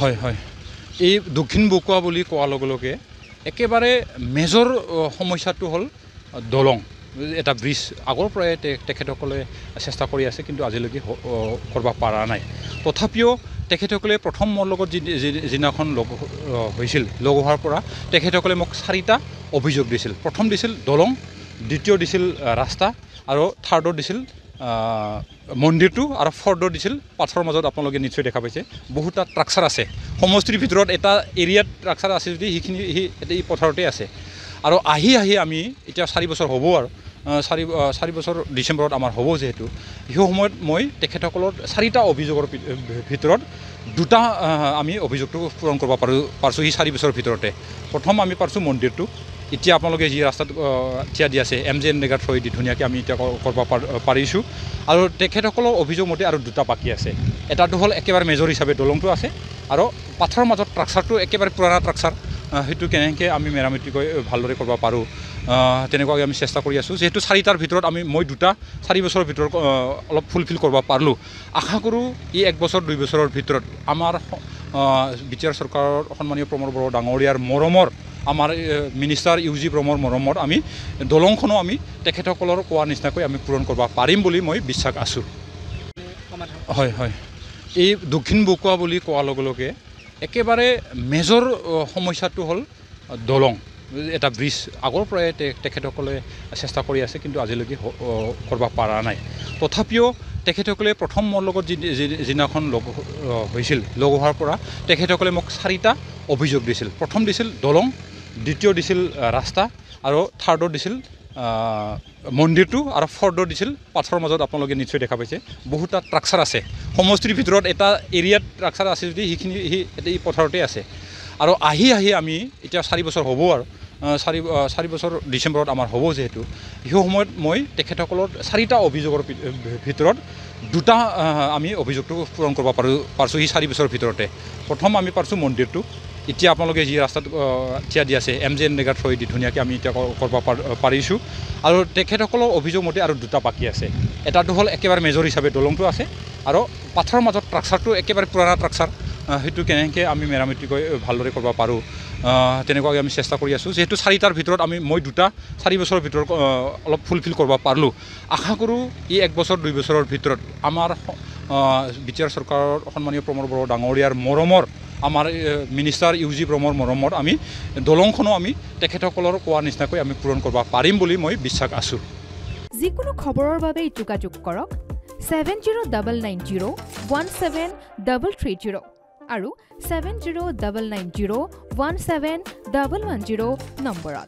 হয় হয় এই দক্ষিণ বকুৱা বুলি কোৱাৰ লগে লগে একেবাৰে মেজৰ সমস্যাটো হ'ল দলং এটা ব্ৰিজ আগৰ পৰাই তেখেতসকলে চেষ্টা কৰি আছে কিন্তু আজিলৈকে কৰিব পৰা নাই তথাপিও তেখেতসকলে প্ৰথম মোৰ লগত যিদিনাখন হৈছিল লগ হোৱাৰ পৰা তেখেতসকলে মোক 4টা অভিযোগ দিছিল প্ৰথম দিছিল দলং দ্বিতীয় দিছিল ৰাস্তা আৰু থাৰ্ডত দিছিল মন্দিৰটো আৰু ফৰ্ডত দিছিল পাথৰৰ মাজত আপোনালোকে নিশ্চয় দেখা পাইছে বহুতটা ট্ৰাকচাৰ আছে সমষ্টিৰ ভিতৰত এটা এৰিয়াত ট্ৰাকচাৰ আছে যদি সেইখিনি এই পথাৰতে আছে আৰু আহি আমি এতিয়া 4 বছৰ হ'ব আৰু 4 বছৰ ডিচেম্বৰত আমাৰ হ'ব যেহেতু সেই সময়ত মই তেখেতসকলৰ 4টা অভিযোগৰ ভিতৰত 2টা আমি অভিযোগটো পূৰণ কৰিব পাৰছোঁ সেই 4 বছৰৰ ভিতৰতে প্ৰথম আমি পাৰছোঁ মন্দিৰটো এতিয়া আপোনালোকে যি ৰাস্তাত থিয়া দি আছে MJ নেগাৰ থ্ৰুৱেদি ধুনীয়াকৈ আমি এতিয়া কৰিব পাৰিছোঁ আৰু তেখেতসকলৰ অভিযোগ মতে আৰু 2টা বাকী আছে এটাটো হ'ল একেবাৰে মেজৰ হিচাপে দলংটো আছে আৰু পাথৰৰ মাজত ট্ৰাকচাৰটো একেবাৰে পুৰণা ট্ৰাকচাৰ সেইটো কেনেকৈ আমি মেৰামতি কৰি ভালদৰে কৰিব পাৰোঁ তেনেকুৱাকৈ আমি চেষ্টা কৰি আছোঁ যেহেতু 4টাৰ ভিতৰত মই 2টা 4 বছৰৰ ভিতৰত অলপ ফুলফিল কৰিব পাৰিলোঁ আশা কৰোঁ এই 1 বছৰ 2 বছৰৰ ভিতৰত আমাৰ বিটিআৰ চৰকাৰৰ সন্মানীয় প্ৰমোদ বড়ো ডাঙৰীয়াৰ মৰমৰ আমাৰ মিনিষ্টাৰ UG ব্ৰহ্মৰ মৰমত আমি দলংখনো আমি তেখেতসকলৰ কোৱা নিচিনাকৈ আমি পূৰণ কৰিব পাৰিম বুলি মই বিশ্বাস আছোঁ হয় হয় এই দক্ষিণ বকুৱা বুলি কোৱাৰ লগে লগে একেবাৰে মেজৰ সমস্যাটো হ'ল দলং এটা ব্ৰিজ আগৰ পৰাই তেখেতসকলে চেষ্টা কৰি আছে কিন্তু আজিলৈকে কৰিব পৰা নাই তথাপিও তেখেতসকলে প্ৰথম মোৰ লগত যিদিনাখন হৈছিল লগ হোৱাৰ পৰা তেখেতসকলে মোক 4টা অভিযোগ দিছিল প্ৰথম দিছিল দলং দ্বিতীয় দিছিল ৰাস্তা আৰু থাৰ্ডত দিছিল মন্দিৰটো আৰু ফৰ্ডত দিছিল পাথৰৰ মাজত আপোনালোকে নিশ্চয় দেখা পাইছে বহুতটা ট্ৰাকচাৰ আছে সমষ্টিৰ ভিতৰত এটা এৰিয়াত ট্ৰাকচাৰ আছে যদি সেইখিনি এই পথাৰতে আছে আৰু আহি আমি এতিয়া 4 বছৰ হ'ব আৰু 4 বছৰ ডিচেম্বৰত আমাৰ হ'ব যেহেতু সেই সময়ত মই তেখেতসকলৰ 4টা অভিযোগৰ ভিতৰত 2টা আমি অভিযোগটো পূৰণ কৰিব পাৰছোঁ সেই 4 বছৰৰ ভিতৰতে প্ৰথম আমি পাৰছোঁ মন্দিৰটো এতিয়া আপোনালোকে যি ৰাস্তাত থিয়া দি আছে MJ নেগাৰ থ্ৰুৱেদি ধুনীয়াকৈ আমি এতিয়া কৰিব পাৰিছোঁ আৰু তেখেতসকলৰ অভিযোগ মতে আৰু 2টা বাকী আছে এটাটো হ'ল একেবাৰে মেজৰ হিচাপে দলংটো আছে আৰু পাথৰৰ মাজত ট্ৰাকচাৰটো একেবাৰে পুৰণা ট্ৰাকচাৰ সেইটো কেনেকৈ আমি মেৰামতি কৰি ভালদৰে কৰিব পাৰোঁ তেনেকুৱাকৈ আমি চেষ্টা কৰি আছোঁ যেহেতু 4টাৰ ভিতৰত মই 2টা 4 বছৰৰ ভিতৰত অলপ ফুলফিল কৰিব পাৰিলোঁ আশা কৰোঁ এই 1 বছৰ 2 বছৰৰ ভিতৰত আমাৰ বিটিআৰ চৰকাৰৰ সন্মানীয় প্ৰমোদ বড়ো ডাঙৰীয়াৰ মৰমৰ আমাৰ মিনিষ্টাৰ UG ব্ৰহ্মৰ মৰমত আমি দলংখনো আমি তেখেতসকলৰ কোৱা নিচিনাকৈ আমি পূৰণ কৰিব পাৰিম বুলি মই বিশ্বাস আছোঁ যিকোনো খবৰৰ বাবে যোগাযোগ কৰক 7099017330 আৰু 7099017110 নম্বৰত